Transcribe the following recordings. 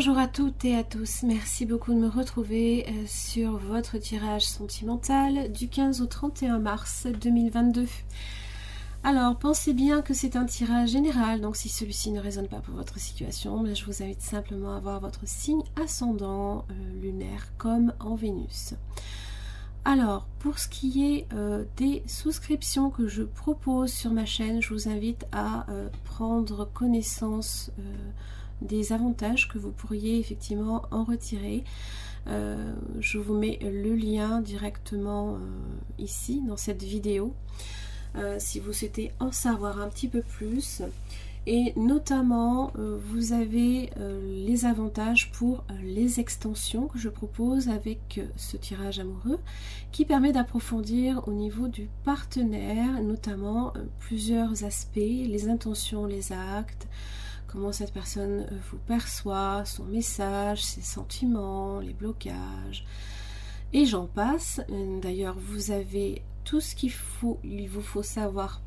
Bonjour à toutes et à tous, merci beaucoup de me retrouver sur votre tirage sentimental du 15 au 31 mars 2022. Alors, pensez bien que c'est un tirage général, donc si celui-ci ne résonne pas pour votre situation, je vous invite simplement à voir votre signe ascendant lunaire comme en Vénus. Alors, pour ce qui est des souscriptions que je propose sur ma chaîne, je vous invite à prendre connaissance des avantages que vous pourriez effectivement en retirer. Je vous mets le lien directement ici dans cette vidéo si vous souhaitez en savoir un petit peu plus. Et notamment, vous avez les avantages pour les extensions que je propose avec ce tirage amoureux qui permet d'approfondir au niveau du partenaire, notamment plusieurs aspects, les intentions, les actes, comment cette personne vous perçoit, son message, ses sentiments, les blocages, et j'en passe. D'ailleurs, vous avez tout ce qu'il vous faut savoir,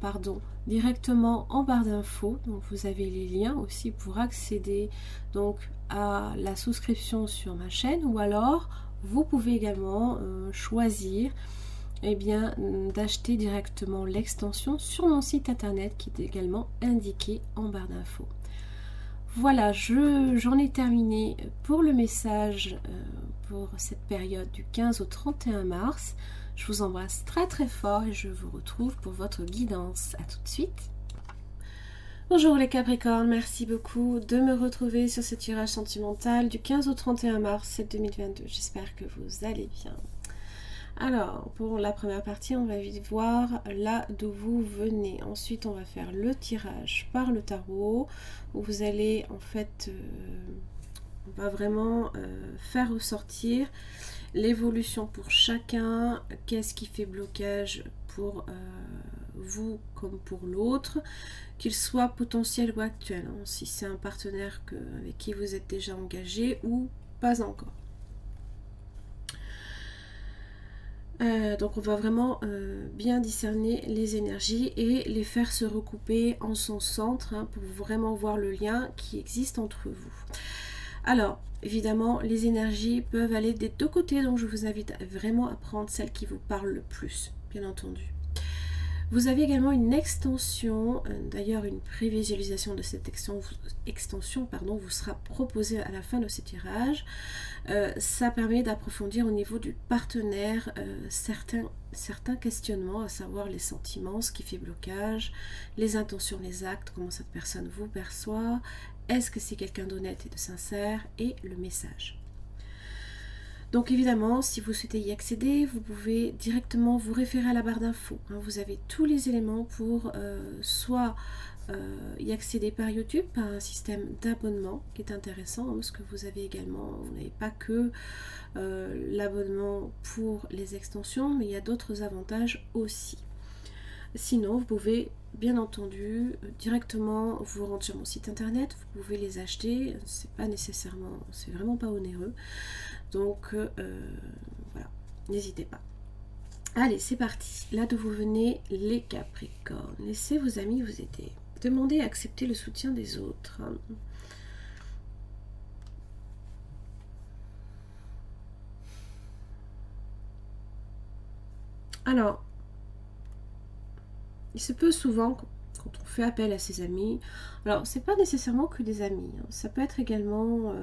directement en barre d'infos. Donc vous avez les liens aussi pour accéder donc à la souscription sur ma chaîne, ou alors vous pouvez également choisir d'acheter directement l'extension sur mon site internet qui est également indiqué en barre d'infos. Voilà, j'en ai terminé pour le message pour cette période du 15 au 31 mars. Je vous embrasse très très fort et je vous retrouve pour votre guidance. À tout de suite. Bonjour les Capricornes, merci beaucoup de me retrouver sur ce tirage sentimental du 15 au 31 mars 2022. J'espère que vous allez bien. Alors, pour la première partie, on va vite voir là d'où vous venez. Ensuite, on va faire le tirage par le tarot, où vous allez en fait, on va vraiment faire ressortir l'évolution pour chacun, qu'est-ce qui fait blocage pour vous comme pour l'autre, qu'il soit potentiel ou actuel, hein, si c'est un partenaire avec qui vous êtes déjà engagé ou pas encore. Donc on va vraiment bien discerner les énergies et les faire se recouper en son centre, hein, pour vraiment voir le lien qui existe entre vous. Alors, évidemment, les énergies peuvent aller des deux côtés, donc je vous invite vraiment à prendre celle qui vous parle le plus, bien entendu. Vous avez également une extension, d'ailleurs une prévisualisation de cette extension vous sera proposée à la fin de ce tirage. Ça permet d'approfondir au niveau du partenaire certains questionnements, à savoir les sentiments, ce qui fait blocage, les intentions, les actes, comment cette personne vous perçoit, est-ce que c'est quelqu'un d'honnête et de sincère, et le message. Donc évidemment, si vous souhaitez y accéder, vous pouvez directement vous référer à la barre d'infos. Vous avez tous les éléments pour soit y accéder par YouTube, par un système d'abonnement qui est intéressant, parce que vous avez également, vous n'avez pas que l'abonnement pour les extensions, mais il y a d'autres avantages aussi. Sinon, vous pouvez bien entendu directement vous rendre sur mon site internet, vous pouvez les acheter, c'est pas nécessairement, c'est vraiment pas onéreux. Donc voilà, n'hésitez pas. Allez, c'est parti. Là d'où vous venez, les Capricornes. Laissez vos amis vous aider. Demandez à accepter le soutien des autres. Alors, il se peut souvent, quand on fait appel à ses amis, alors c'est pas nécessairement que des amis, hein, ça peut être également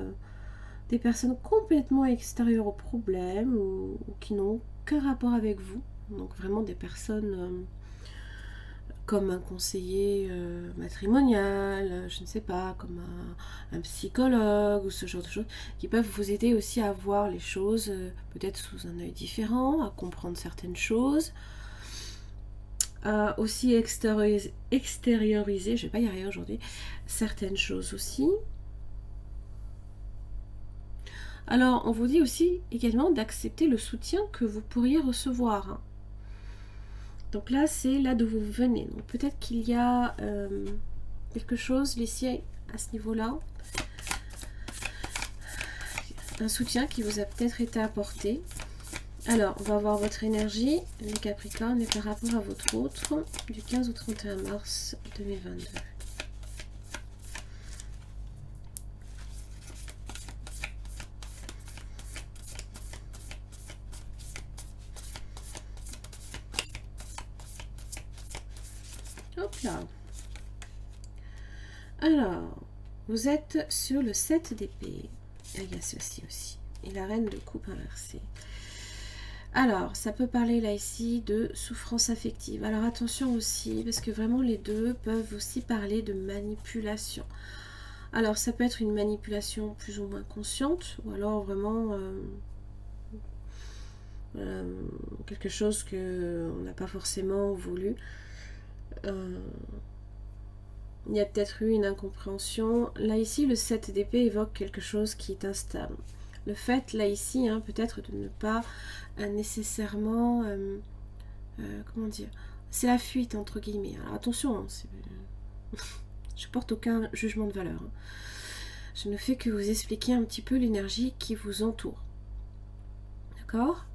des personnes complètement extérieures au problème ou qui n'ont aucun rapport avec vous, donc vraiment des personnes comme un conseiller matrimonial, je ne sais pas, comme un psychologue ou ce genre de choses, qui peuvent vous aider aussi à voir les choses peut-être sous un œil différent, à comprendre certaines choses, à aussi extérioriser, je vais pas y arriver aujourd'hui, certaines choses aussi. Alors, on vous dit aussi également d'accepter le soutien que vous pourriez recevoir. Donc là, c'est là d'où vous venez. Donc peut-être qu'il y a quelque chose ici à ce niveau-là. Un soutien qui vous a peut-être été apporté. Alors, on va voir votre énergie, les Capricornes, et par rapport à votre autre, du 15 au 31 mars 2022. Hop là. Alors, vous êtes sur le 7 d'épée. Il y a ceci aussi. Et la reine de coupe inversée. Alors, ça peut parler là ici de souffrance affective. Alors attention aussi, parce que vraiment les deux peuvent aussi parler de manipulation. Alors ça peut être une manipulation plus ou moins consciente, ou alors vraiment quelque chose qu'on n'a pas forcément voulu. Il y a peut-être eu une incompréhension. Là ici, le 7 d'épée évoque quelque chose qui est instable. Le fait, là ici, hein, peut-être de ne pas nécessairement... comment dire, c'est la fuite, entre guillemets. Alors attention, hein, je porte aucun jugement de valeur. Hein. Je ne fais que vous expliquer un petit peu l'énergie qui vous entoure. D'accord ?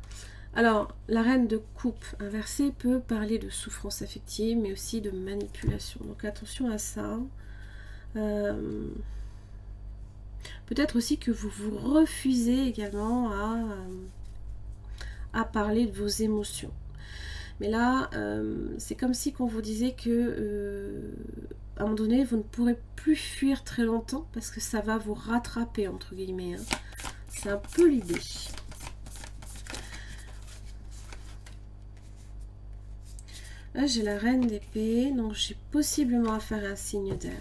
Alors, la reine de coupe inversée peut parler de souffrance affective, mais aussi de manipulation. Donc attention à ça. Peut-être aussi que vous vous refusez également à parler de vos émotions. Mais là, c'est comme si qu'on vous disait que à un moment donné, vous ne pourrez plus fuir très longtemps parce que ça va vous rattraper, entre guillemets. Hein. C'est un peu l'idée. Là, j'ai la reine d'épée, donc j'ai possiblement affaire à un signe d'air.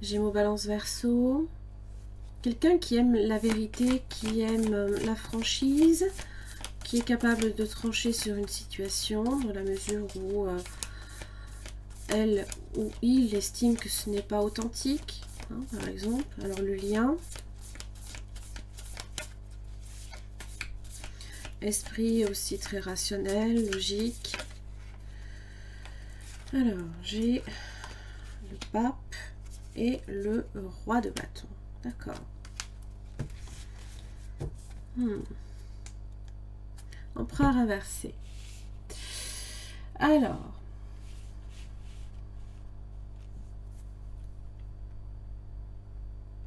Gémeaux, balance, verseau. Quelqu'un qui aime la vérité, qui aime la franchise, qui est capable de trancher sur une situation dans la mesure où elle ou il estime que ce n'est pas authentique, hein, par exemple. Alors le lien, esprit aussi très rationnel, logique. Alors j'ai le pape et le roi de bâton, d'accord. Empereur inversé. Alors,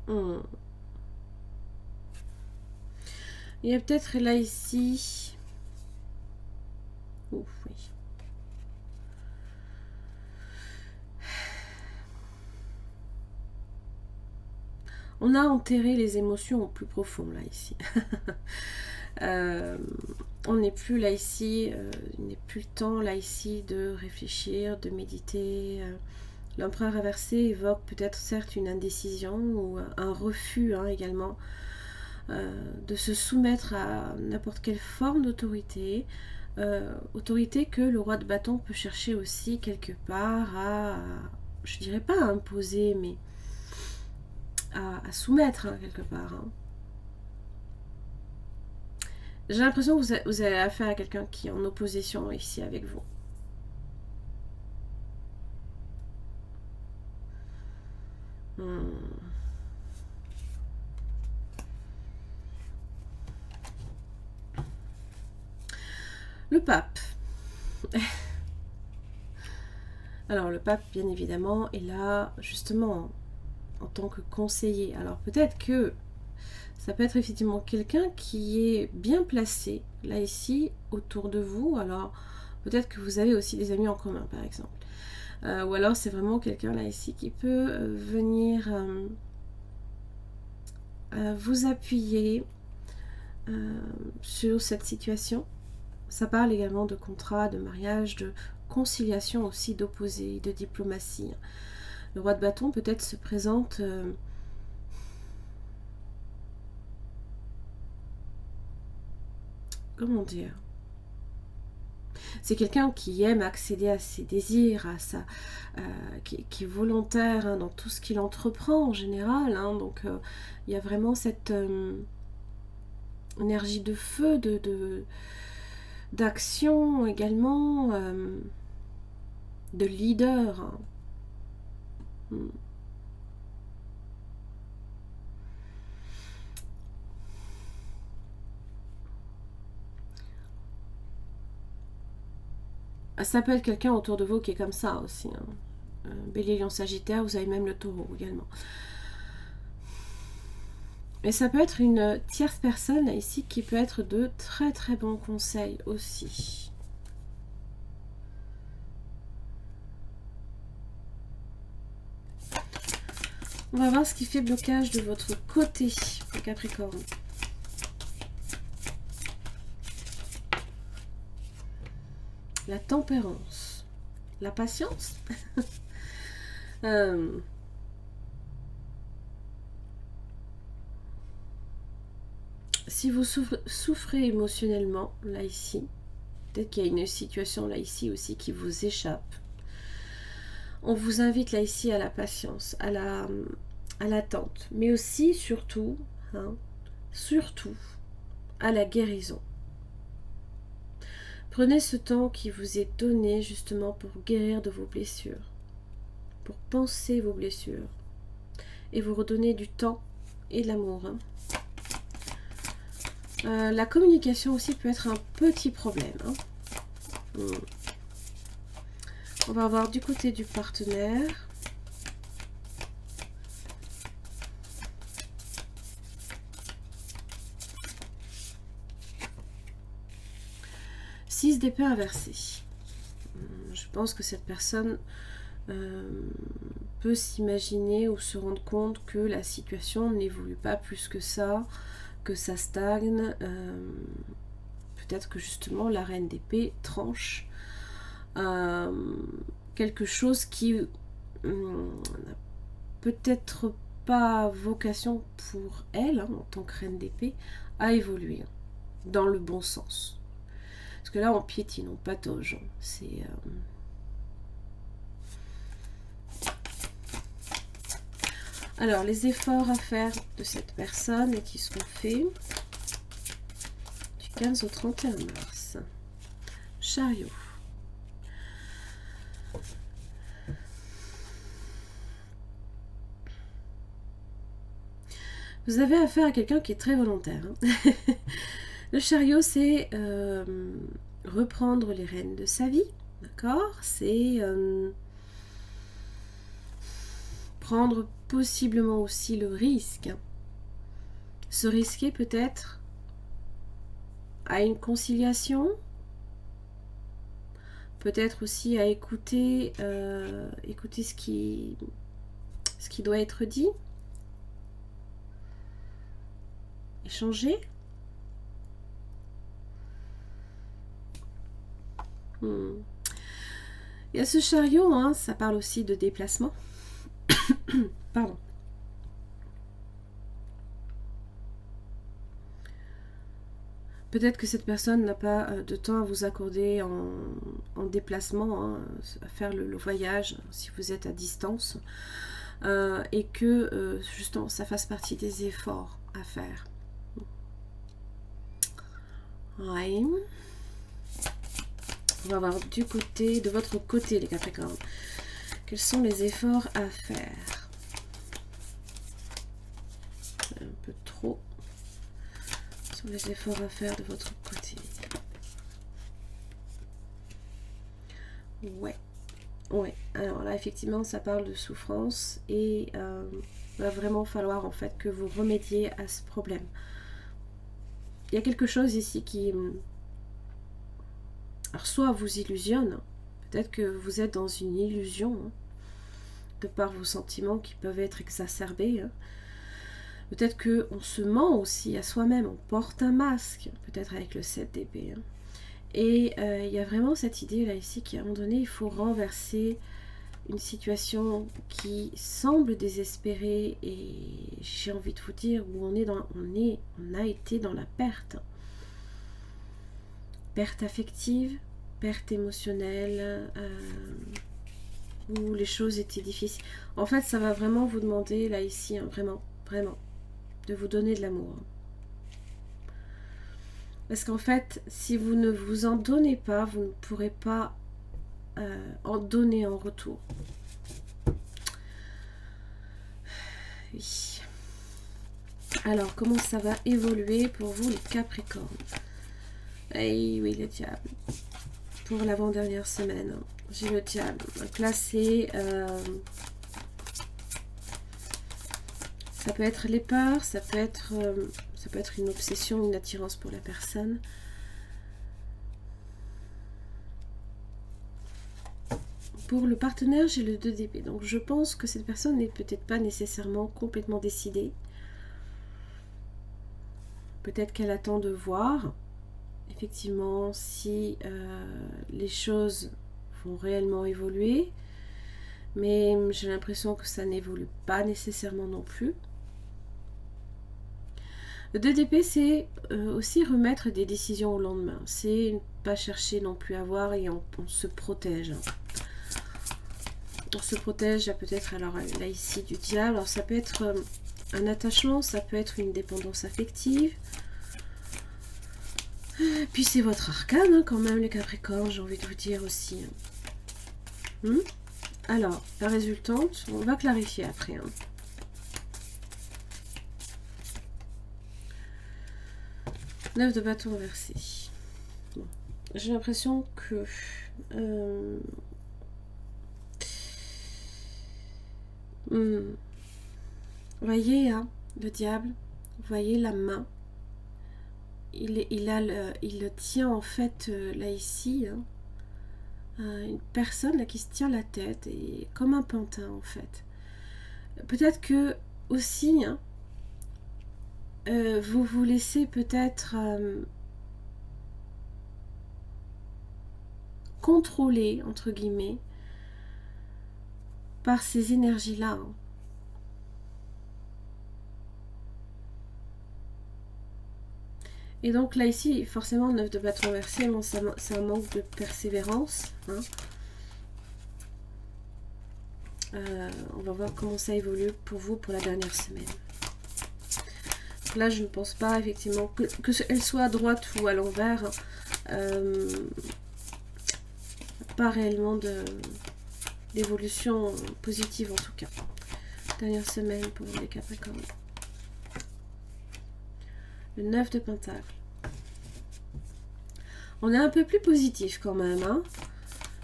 il y a peut-être là ici. Ouf, oui. On a enterré les émotions au plus profond là ici. On n'est plus là ici, il n'est plus le temps là ici de réfléchir, de méditer. L'empereur inversé évoque peut-être certes une indécision ou un refus hein, également de se soumettre à n'importe quelle forme d'autorité. Autorité que le roi de bâton peut chercher aussi quelque part à je dirais pas à imposer, mais à soumettre hein, quelque part. Hein. J'ai l'impression que vous avez affaire à quelqu'un qui est en opposition ici avec vous. Le pape. Alors le pape, bien évidemment, est là justement en tant que conseiller. Alors peut-être que ça peut être effectivement quelqu'un qui est bien placé, là ici, autour de vous. Alors peut-être que vous avez aussi des amis en commun, par exemple. Ou alors c'est vraiment quelqu'un là ici qui peut venir vous appuyer sur cette situation. Ça parle également de contrat, de mariage, de conciliation aussi, d'opposés, de diplomatie. Le roi de bâton peut-être se présente comment dire, c'est quelqu'un qui aime accéder à ses désirs, à sa, qui est volontaire hein, dans tout ce qu'il entreprend en général. Hein, donc il y a vraiment cette énergie de feu, d'action également, de leader. Hein. Ça peut être quelqu'un autour de vous qui est comme ça aussi. Hein. Bélier, Lion, Sagittaire, vous avez même le taureau également. Et ça peut être une tierce personne là, ici qui peut être de très très bons conseils aussi. On va voir ce qui fait blocage de votre côté, les Capricornes. La tempérance. La patience. Si vous souffrez émotionnellement, là ici, peut-être qu'il y a une situation là ici aussi qui vous échappe. On vous invite là ici à la patience, à l'attente, mais aussi, surtout, surtout, à la guérison. Prenez ce temps qui vous est donné justement pour guérir de vos blessures, pour penser vos blessures et vous redonner du temps et de l'amour. La communication aussi peut être un petit problème. On va voir du côté du partenaire. Six d'épée inversée. Je pense que cette personne peut s'imaginer ou se rendre compte que la situation n'évolue pas plus que ça stagne. Peut-être que justement la reine d'épée tranche quelque chose qui n'a peut-être pas vocation pour elle, en tant que reine d'épée, à évoluer dans le bon sens. Parce que là on piétine, on patauge. C'est alors les efforts à faire de cette personne et qui seront faits du 15 au 31 mars. Chariot. Vous avez affaire à quelqu'un qui est très volontaire. Le chariot, c'est reprendre les rênes de sa vie, d'accord? C'est prendre possiblement aussi le risque. Se risquer peut-être à une conciliation, peut-être aussi à écouter, écouter ce qui doit être dit, échanger. Il y a ce chariot, ça parle aussi de déplacement. Pardon. Peut-être que cette personne n'a pas de temps à vous accorder en déplacement, à faire le voyage si vous êtes à distance, et que justement ça fasse partie des efforts à faire. Ouais. On va voir du côté, de votre côté les Capricornes. Quels sont les efforts à faire? Un peu trop. Quels sont les efforts à faire de votre côté? Ouais. Alors là, effectivement, ça parle de souffrance et il va vraiment falloir en fait que vous remédiez à ce problème. Il y a quelque chose ici qui... Alors, soit vous illusionne, peut-être que vous êtes dans une illusion, de par vos sentiments qui peuvent être exacerbés. Peut-être qu'on se ment aussi à soi-même, on porte un masque, peut-être avec le 7 d'épée. Et il y a vraiment cette idée là ici qu'à un moment donné, il faut renverser une situation qui semble désespérée et j'ai envie de vous dire où on a été dans la perte. Perte affective, perte émotionnelle, où les choses étaient difficiles. En fait, ça va vraiment vous demander là ici, vraiment, de vous donner de l'amour. Parce qu'en fait, si vous ne vous en donnez pas, vous ne pourrez pas en donner en retour. Oui. Alors, comment ça va évoluer pour vous les Capricornes? Eh oui, le diable. Pour l'avant-dernière semaine, j'ai le diable. Donc là, c'est... ça peut être les peurs, ça peut être une obsession, une attirance pour la personne. pour le partenaire, j'ai le 2 d'épée. Donc je pense que cette personne n'est peut-être pas nécessairement complètement décidée. Peut-être qu'elle attend de voir, effectivement, si les choses vont réellement évoluer. Mais j'ai l'impression que ça n'évolue pas nécessairement non plus. Le 2 d'épée, c'est aussi remettre des décisions au lendemain. C'est ne pas chercher non plus à voir et on se protège. On se protège, peut-être, alors là ici, du diable. Alors ça peut être un attachement, ça peut être une dépendance affective. Puis c'est votre arcane, hein, quand même, les Capricornes, j'ai envie de vous dire aussi. Alors, la résultante, on va clarifier après. Hein. Neuf de bâton inversé. Bon. J'ai l'impression que... voyez, hein, le diable, vous voyez la main. Il tient en fait, là ici, hein, une personne là, qui se tient la tête, et comme un pantin en fait. Peut-être que aussi, hein, vous vous laissez peut-être contrôler, entre guillemets, par ces énergies-là. Hein. Et donc là ici, forcément, 9 de bâton inversé, bon, c'est un manque de persévérance. Hein. On va voir comment ça évolue pour vous pour la dernière semaine. Donc là, je ne pense pas effectivement que elle soit à droite ou à l'envers. Pas réellement d'évolution positive en tout cas. Dernière semaine pour les Capricornes. Le 9 de Pentacle. On est un peu plus positif quand même. Hein.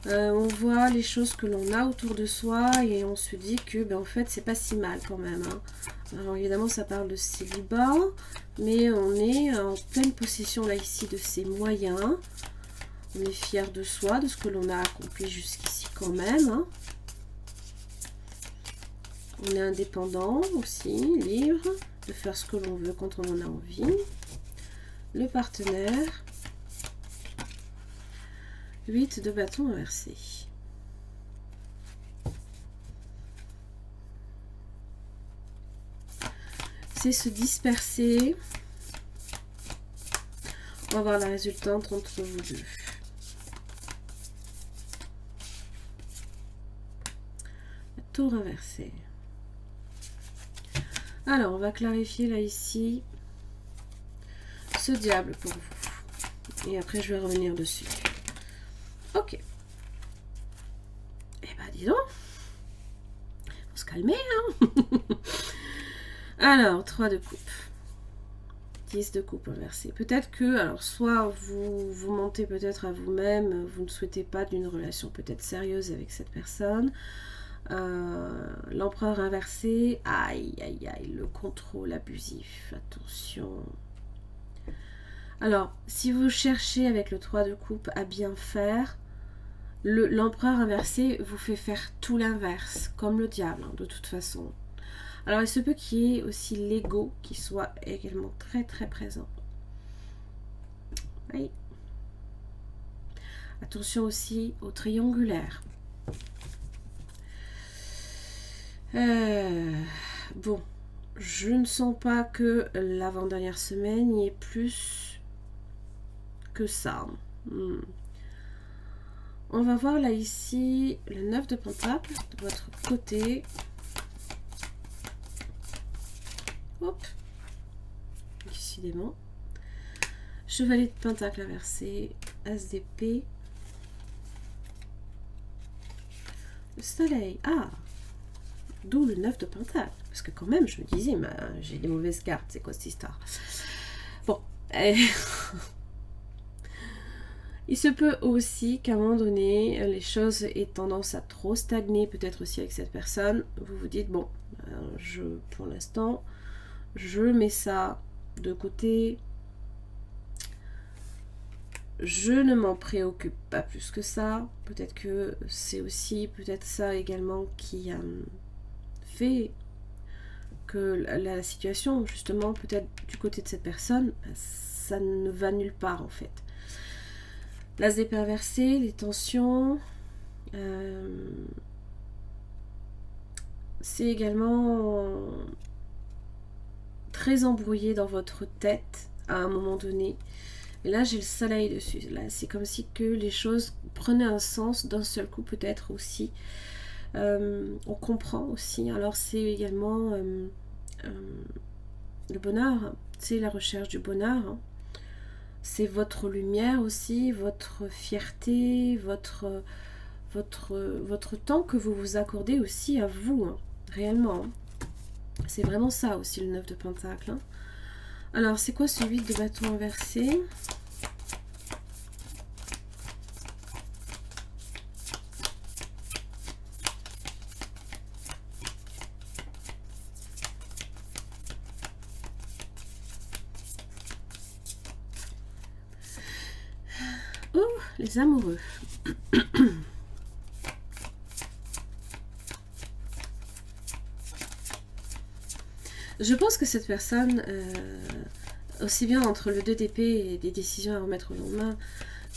On voit les choses que l'on a autour de soi et on se dit que ben, en fait c'est pas si mal quand même. Hein. Alors évidemment ça parle de célibat, mais on est en pleine possession là ici de ses moyens. On est fier de soi, de ce que l'on a accompli jusqu'ici quand même. Hein. On est indépendant aussi, libre de faire ce que l'on veut quand on en a envie. Le partenaire. 8 de bâton inversé. C'est se disperser. On va voir la résultante entre vous deux. La tour inversée. Alors, on va clarifier là ici ce diable pour vous. Et après, je vais revenir dessus. Ok. Eh ben, dis donc. Faut se calmer, hein. Alors, 3 de coupe. 10 de coupe inversée. Peut-être que, alors, soit vous mentez peut-être à vous-même, vous ne souhaitez pas d'une relation peut-être sérieuse avec cette personne. L'empereur inversé. Aïe, aïe, aïe. Le contrôle abusif. Attention. Alors, si vous cherchez avec le 3 de coupe à bien faire, l'empereur inversé vous fait faire tout l'inverse, comme le diable, hein, de toute façon. Alors, il se peut qu'il y ait aussi l'ego qui soit également très très présent. Oui. Attention aussi au triangulaire. Bon, je ne sens pas que l'avant-dernière semaine y ait plus que ça. On va voir là ici le 9 de Pentacle de votre côté. Hop. Décidément. Chevalier de Pentacle inversé. As d'épée. Le soleil. Ah. D'où le 9 de Pentacle. Parce que quand même, je me disais, j'ai des mauvaises cartes. C'est quoi cette histoire? Bon. Il se peut aussi qu'à un moment donné, les choses aient tendance à trop stagner, peut-être aussi avec cette personne. Vous vous dites, bon, pour l'instant, je mets ça de côté. je ne m'en préoccupe pas plus que ça. Peut-être que c'est aussi peut-être ça également qui fait que la situation, justement, peut-être du côté de cette personne, ça ne va nulle part en fait. L'as d'épée inversé, les tensions, c'est également très embrouillé dans votre tête à un moment donné. Et là, j'ai le soleil dessus. Là, c'est comme si que les choses prenaient un sens d'un seul coup, peut-être aussi. On comprend aussi. Alors, c'est également le bonheur. C'est la recherche du bonheur. Hein. C'est votre lumière aussi, votre fierté, votre temps que vous vous accordez aussi à vous, hein, réellement. Hein. C'est vraiment ça aussi, le 9 de Pentacle. Hein. Alors, c'est quoi ce 8 de bâton inversé? Oh, les amoureux. Je pense que cette personne, aussi bien entre le 2 d'épée et des décisions à remettre au lendemain,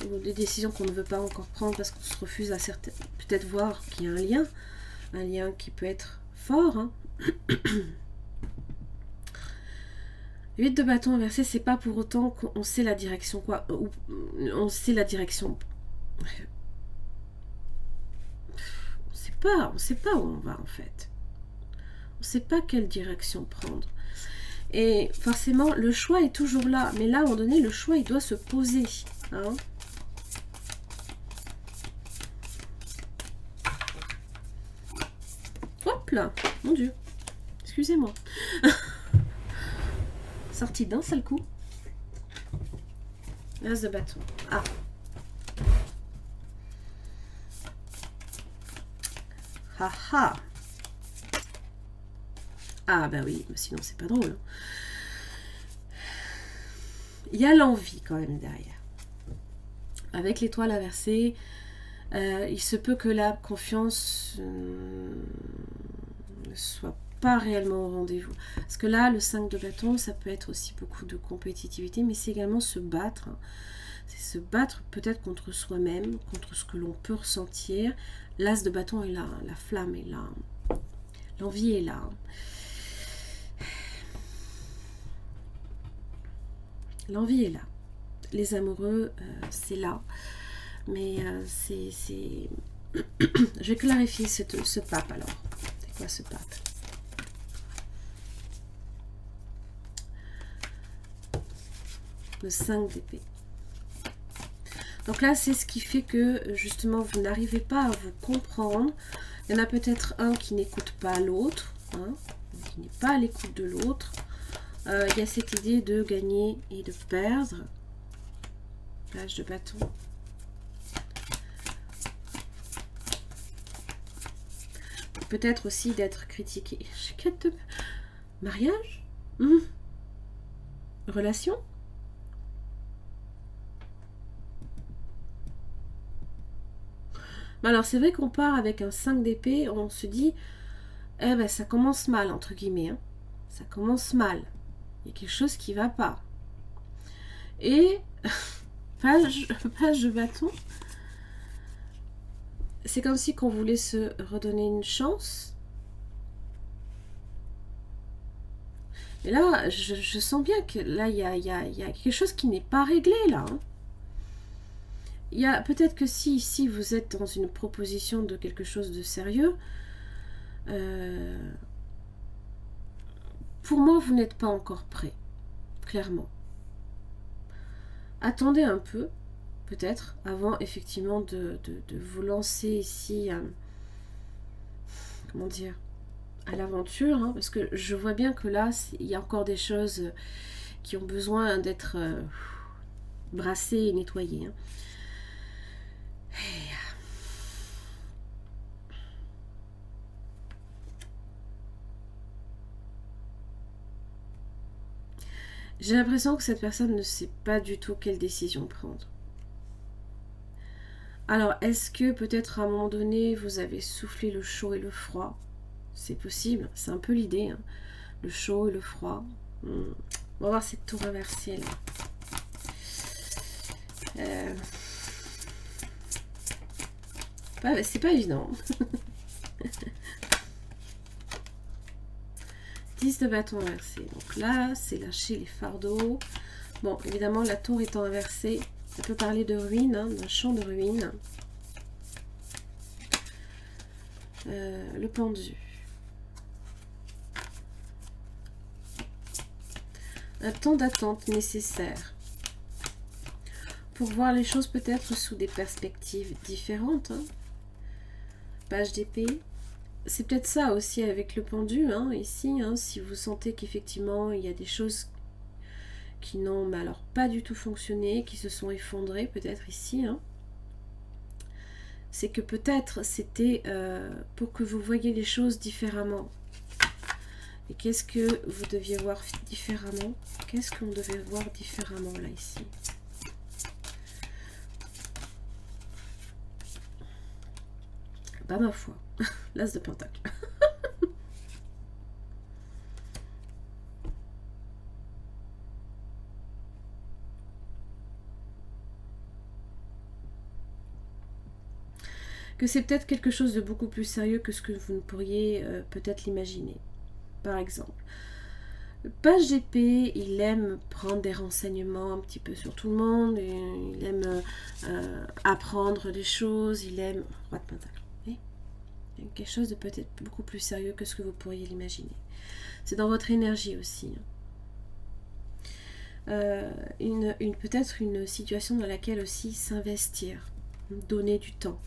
ou des décisions qu'on ne veut pas encore prendre parce qu'on se refuse à peut-être voir qu'il y a un lien qui peut être fort. Hein. 8 de bâton inversé, c'est pas pour autant qu'on sait la direction, quoi. Ou on sait la direction. On sait pas où on va en fait. On sait pas quelle direction prendre. Et forcément, le choix est toujours là. Mais là, à un moment donné, le choix, il doit se poser. Hein. Hop là, mon Dieu. Excusez-moi. Sorti d'un seul coup. L'as de bâton. Ah. Ha ha. Ah bah oui, sinon c'est pas drôle. Il y a l'envie quand même derrière. Avec l'étoile inversée, il se peut que la confiance ne soit pas réellement au rendez-vous. Parce que là, le 5 de bâton, ça peut être aussi beaucoup de compétitivité, mais c'est également se battre. Hein. C'est se battre peut-être contre soi-même, contre ce que l'on peut ressentir. L'as de bâton est là, la flamme est là, l'envie est là. L'envie est là. Les amoureux, c'est là. Mais c'est... Je vais clarifier ce pape alors. C'est quoi ce pape? Le 5 d'épée. Donc là, c'est ce qui fait que justement, vous n'arrivez pas à vous comprendre. Il y en a peut-être un qui n'écoute pas l'autre, hein, qui n'est pas à l'écoute de l'autre. Il y a cette idée de gagner et de perdre. Page de bâton. Peut-être aussi d'être critiqué. Mariage, relation. Alors c'est vrai qu'on part avec un 5 d'épée, on se dit, eh ben ça commence mal, entre guillemets. Hein. Ça commence mal. Il y a quelque chose qui ne va pas. Et page de bâton, c'est comme si qu'on voulait se redonner une chance. Et là, je sens bien que là, il y a quelque chose qui n'est pas réglé, là. Hein. Il y a peut-être que si ici vous êtes dans une proposition de quelque chose de sérieux, pour moi, vous n'êtes pas encore prêt, clairement. Attendez un peu, peut-être, avant effectivement de vous lancer ici, comment dire, à l'aventure, hein, parce que je vois bien que là, il y a encore des choses qui ont besoin d'être brassées et nettoyées. Hein. Et, j'ai l'impression que cette personne ne sait pas du tout quelle décision prendre. Alors, est-ce que peut-être à un moment donné, vous avez soufflé le chaud et le froid? C'est possible, c'est un peu l'idée, hein. Le chaud et le froid. On va voir cette tour inversée là. C'est pas évident. 10 de bâton inversé. Donc là, c'est lâcher les fardeaux. Bon, évidemment, la tour étant inversée, ça peut parler de ruine, hein, d'un champ de ruines. Le pendu. Un temps d'attente nécessaire pour voir les choses peut-être sous des perspectives différentes. Hein. Page d'épée. C'est peut-être ça aussi avec le pendu, hein, ici, hein, si vous sentez qu'effectivement il y a des choses qui n'ont alors pas du tout fonctionné, qui se sont effondrées peut-être ici, hein. C'est que peut-être c'était pour que vous voyiez les choses différemment. Et qu'est-ce que vous deviez voir différemment? Qu'est-ce qu'on devait voir différemment là ici? Pas ma foi. L'as de pentacle. Que c'est peut-être quelque chose de beaucoup plus sérieux que ce que vous ne pourriez peut-être l'imaginer. Par exemple, le page d'épée, il aime prendre des renseignements un petit peu sur tout le monde, et il aime apprendre des choses, il aime... Roi de pentacle. Il y a quelque chose de peut-être beaucoup plus sérieux que ce que vous pourriez l'imaginer. C'est dans votre énergie aussi. Peut-être une situation dans laquelle aussi s'investir, donner du temps.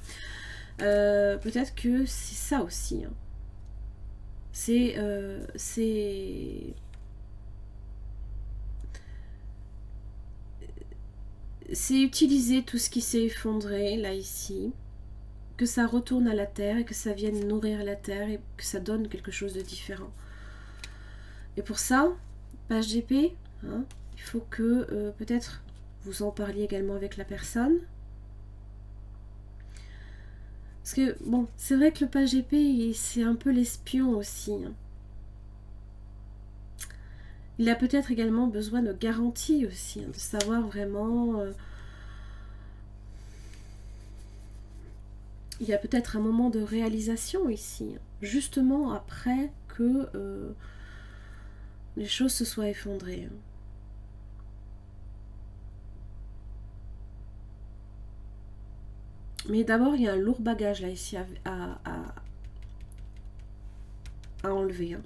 Peut-être que c'est ça aussi. Hein. C'est utiliser tout ce qui s'est effondré là ici, que ça retourne à la terre et que ça vienne nourrir la terre et que ça donne quelque chose de différent. Et pour ça, page d'épée, hein, il faut que peut-être vous en parliez également avec la personne. Parce que, bon, c'est vrai que le page épée, c'est un peu l'espion aussi. Hein. Il a peut-être également besoin de garanties aussi, hein, de savoir vraiment... il y a peut-être un moment de réalisation ici, hein, justement après que les choses se soient effondrées. Hein. Mais d'abord, il y a un lourd bagage là ici à enlever, hein,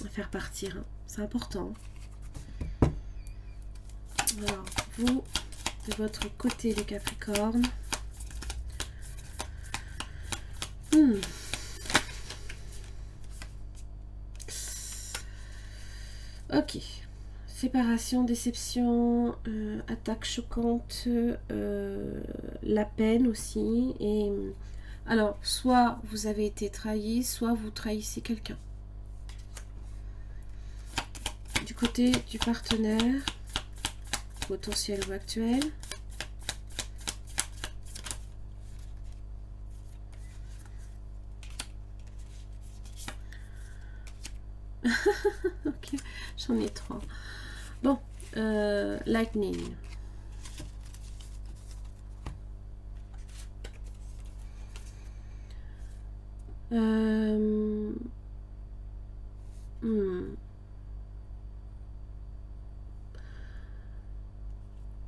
à faire partir. Hein. C'est important. Alors, vous, de votre côté, les Capricornes. Ok. Séparation, déception, attaque choquante, la peine aussi. Et alors, soit vous avez été trahi, soit vous trahissez quelqu'un. Du côté du partenaire, potentiel ou actuel. Ok, j'en ai 3. Bon, lightning.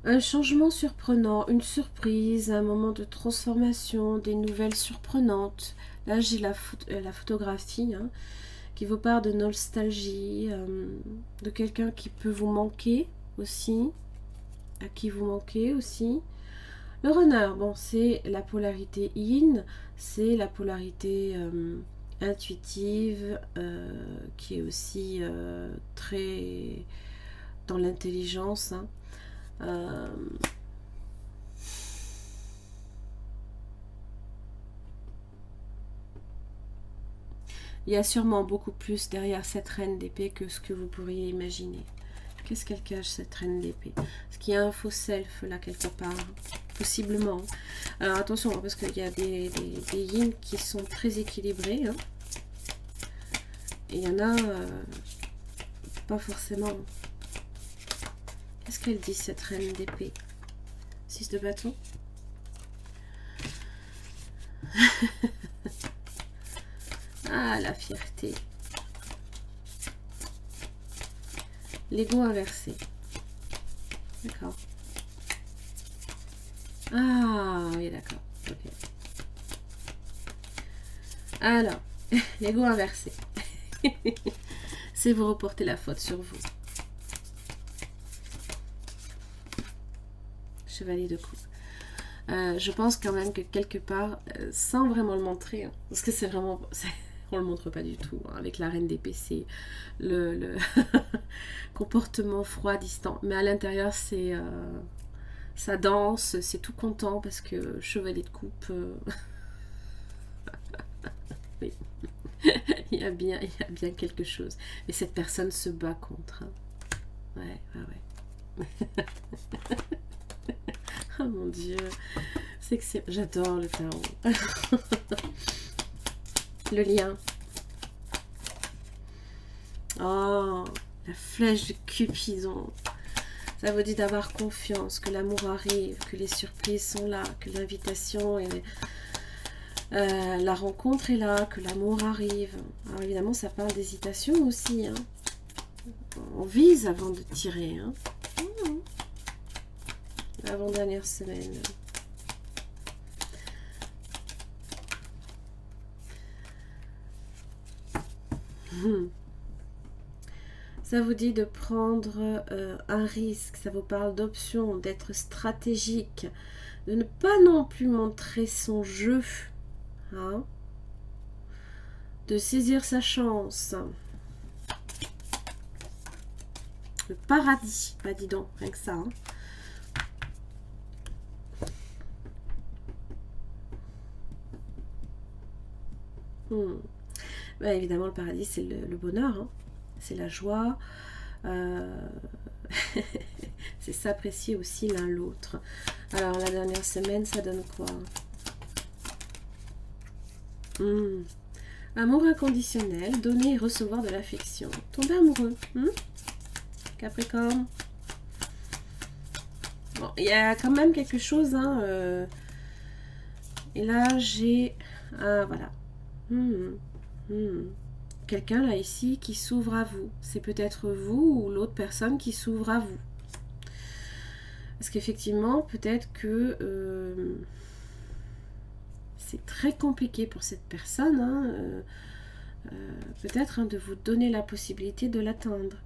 Un changement surprenant, une surprise, un moment de transformation, des nouvelles surprenantes. Là, j'ai la photographie hein, qui vous parle de nostalgie, de quelqu'un qui peut vous manquer aussi, à qui vous manquez aussi. Le runner, bon, c'est la polarité yin, c'est la polarité intuitive, qui est aussi très dans l'intelligence. Hein. Il y a sûrement beaucoup plus derrière cette reine d'épée que ce que vous pourriez imaginer. Qu'est-ce qu'elle cache, cette reine d'épée? Est-ce qu'il y a un faux self là quelque part? Possiblement. Alors attention, hein, parce qu'il y a des yin qui sont très équilibrés. Hein. Et il y en a pas forcément. Qu'est-ce qu'elle dit, cette reine d'épée? 6 de bâton. Ah, la fierté. L'ego inversé. D'accord. Ah, oui, d'accord. Ok. Alors, l'ego inversé. C'est vous reporter la faute sur vous. Chevalier de coupe. Je pense quand même que quelque part, sans vraiment le montrer, hein, parce que c'est vraiment... On le montre pas du tout. Hein, avec la reine d'épée, c'est le comportement froid, distant. Mais à l'intérieur, c'est... ça danse, c'est tout content parce que chevalier de coupe... oui. il y a bien quelque chose. Mais cette personne se bat contre. Hein. Ouais. Oh mon Dieu. C'est que c'est... J'adore le tarot. Le lien. Oh, la flèche de Cupidon. Ça vous dit d'avoir confiance, que l'amour arrive, que les surprises sont là, que l'invitation est... la rencontre est là, que l'amour arrive. Alors évidemment, ça parle d'hésitation aussi. Hein. On vise avant de tirer. Hein. L'avant-dernière semaine. Ça vous dit de prendre un risque, ça vous parle d'options, d'être stratégique, de ne pas non plus montrer son jeu, hein, de saisir sa chance. Le paradis, bah dis donc, rien que ça. Hein. Bah, évidemment, le paradis, c'est le bonheur, hein. C'est la joie, c'est s'apprécier aussi l'un l'autre. Alors, la dernière semaine, ça donne quoi? Amour inconditionnel, donner et recevoir de l'affection. Tomber amoureux, Capricorne. Bon, il y a quand même quelque chose, hein, et là, j'ai... Ah, voilà. Quelqu'un là ici qui s'ouvre à vous. C'est peut-être vous ou l'autre personne qui s'ouvre à vous. Parce qu'effectivement, peut-être que c'est très compliqué pour cette personne, hein, peut-être de vous donner la possibilité de l'atteindre.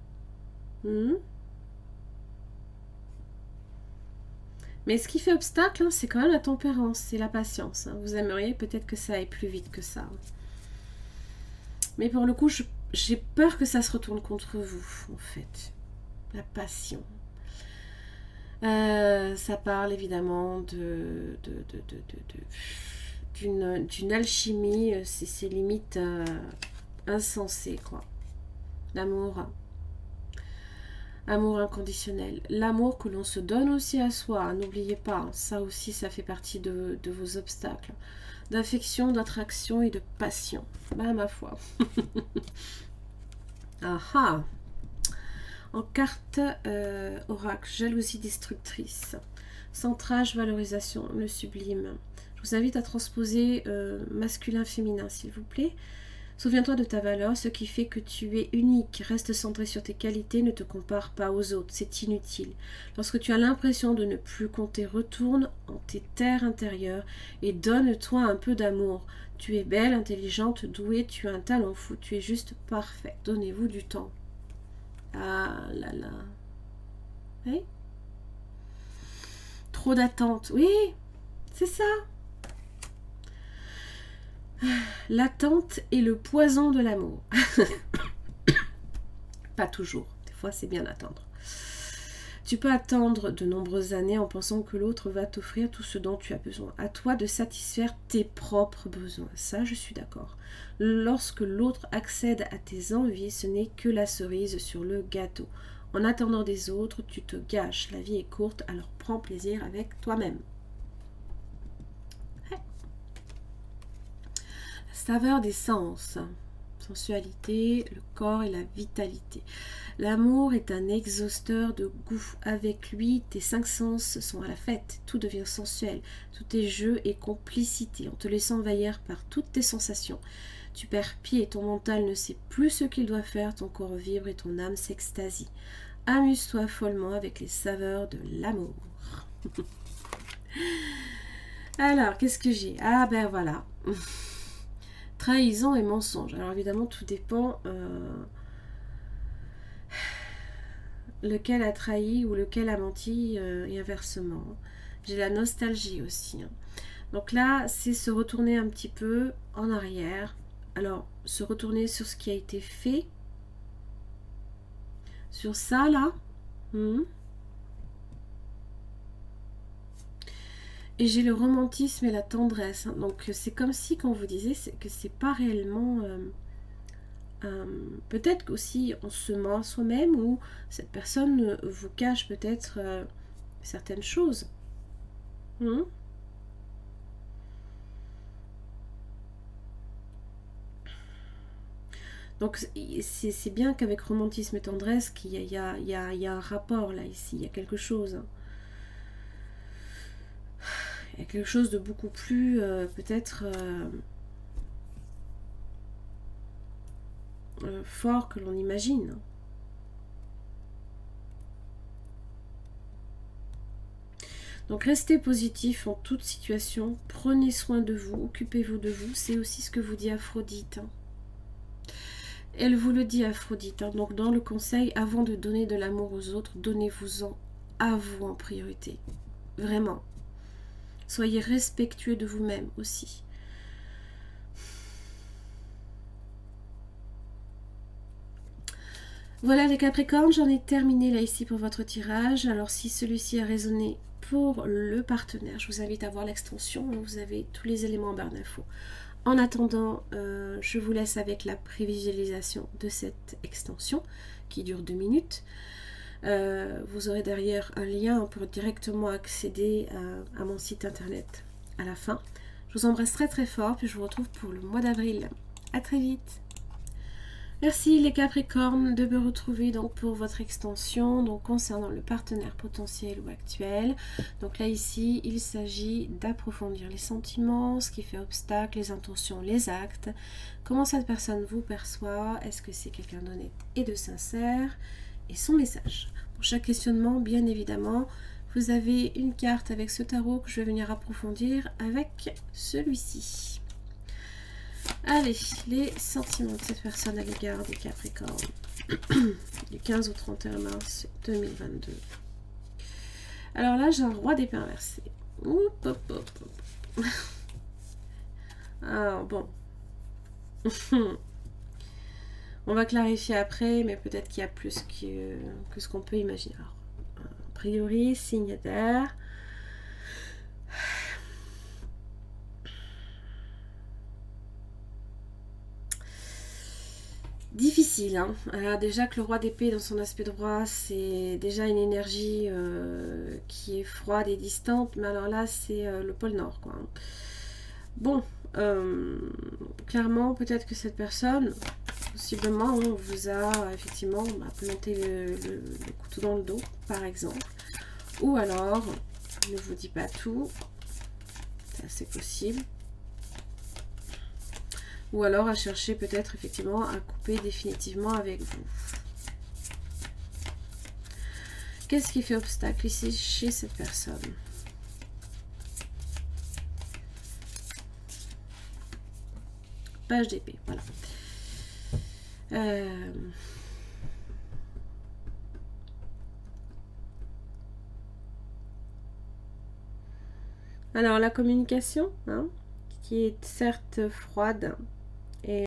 Mais ce qui fait obstacle, hein, c'est quand même la tempérance, c'est la patience. Hein. Vous aimeriez peut-être que ça aille plus vite que ça. Mais pour le coup, j'ai peur que ça se retourne contre vous, en fait. La passion. Ça parle évidemment d'une alchimie, c'est limite insensé, quoi. L'amour. Amour inconditionnel. L'amour que l'on se donne aussi à soi, hein, n'oubliez pas, ça aussi, ça fait partie de vos obstacles. D'affection, d'attraction et de passion. Bah, ma foi. Ah. En carte oracle, jalousie destructrice. Centrage, valorisation, le sublime. Je vous invite à transposer masculin-féminin, s'il vous plaît. Souviens-toi de ta valeur, ce qui fait que tu es unique. Reste centré sur tes qualités, ne te compare pas aux autres, c'est inutile. Lorsque tu as l'impression de ne plus compter, retourne en tes terres intérieures et donne-toi un peu d'amour. Tu es belle, intelligente, douée, tu as un talent fou, tu es juste parfait. Donnez-vous du temps. Ah là là. Oui. Trop d'attente. Oui, c'est ça. L'attente est le poison de l'amour. Pas toujours. Des fois, c'est bien d'attendre. Tu peux attendre de nombreuses années en pensant que l'autre va t'offrir tout ce dont tu as besoin. À toi de satisfaire tes propres besoins. Ça, je suis d'accord. Lorsque l'autre accède à tes envies, ce n'est que la cerise sur le gâteau. En attendant des autres, tu te gâches. La vie est courte, alors prends plaisir avec toi-même. Ouais. La saveur des sens. Sensualité, le corps et la vitalité. L'amour est un exhausteur de goût. Avec lui, tes 5 sens sont à la fête. Tout devient sensuel. Tout est jeu et complicité. En te laissant envahir par toutes tes sensations. Tu perds pied, ton mental ne sait plus ce qu'il doit faire, ton corps vibre et ton âme s'extasie. Amuse-toi follement avec les saveurs de l'amour. Alors, qu'est-ce que j'ai? Ah ben voilà. Trahison et mensonge. Alors évidemment, tout dépend lequel a trahi ou lequel a menti et inversement. J'ai la nostalgie aussi. Donc là, c'est se retourner un petit peu en arrière. Alors, se retourner sur ce qui a été fait. Sur ça, là. Et j'ai le romantisme et la tendresse. Donc, c'est comme si, quand on vous disait, que c'est pas réellement... peut-être aussi on se ment à soi-même ou cette personne vous cache peut-être certaines choses. Donc c'est bien qu'avec romantisme et tendresse qu'il y a un rapport là ici, il y a quelque chose. Il y a quelque chose de beaucoup plus peut-être fort que l'on imagine. Donc restez positif en toute situation, prenez soin de vous, occupez-vous de vous, c'est aussi ce que vous dit Aphrodite. Elle vous le dit Aphrodite, donc dans le conseil, avant de donner de l'amour aux autres, donnez-vous-en à vous en priorité. Vraiment. Soyez respectueux de vous-même aussi. Voilà les Capricornes, j'en ai terminé là ici pour votre tirage. Alors si celui-ci a résonné pour le partenaire, je vous invite à voir l'extension, vous avez tous les éléments en barre d'infos. En attendant, je vous laisse avec la prévisualisation de cette extension qui dure 2 minutes. Vous aurez derrière un lien pour directement accéder à mon site internet à la fin. Je vous embrasse très très fort, puis je vous retrouve pour le mois d'avril. À très vite. Merci les Capricornes de me retrouver donc pour votre extension donc concernant le partenaire potentiel ou actuel. Donc là ici il s'agit d'approfondir les sentiments, ce qui fait obstacle, les intentions, les actes, comment cette personne vous perçoit, est-ce que c'est quelqu'un d'honnête et de sincère et son message. Pour chaque questionnement bien évidemment vous avez une carte avec ce tarot que je vais venir approfondir avec celui-ci. Allez, les sentiments de cette personne à l'égard des Capricornes du 15 au 31 mars 2022. Alors là, j'ai un roi d'épée inversé. Oup, hop, hop, hop. Alors bon. On va clarifier après, mais peut-être qu'il y a plus que ce qu'on peut imaginer. Alors, a priori, signe d'air. Difficile, hein. Alors déjà que le roi d'épée dans son aspect droit, c'est déjà une énergie qui est froide et distante, mais alors là, c'est le pôle Nord, quoi. Bon, clairement, peut-être que cette personne, possiblement, on vous a effectivement planté le couteau dans le dos, par exemple. Ou alors, ne vous dit pas tout, c'est assez possible. Ou alors à chercher peut-être effectivement à couper définitivement avec vous. Qu'est-ce qui fait obstacle ici chez cette personne? Page d'épée, voilà. Alors la communication, hein, qui est certes froide,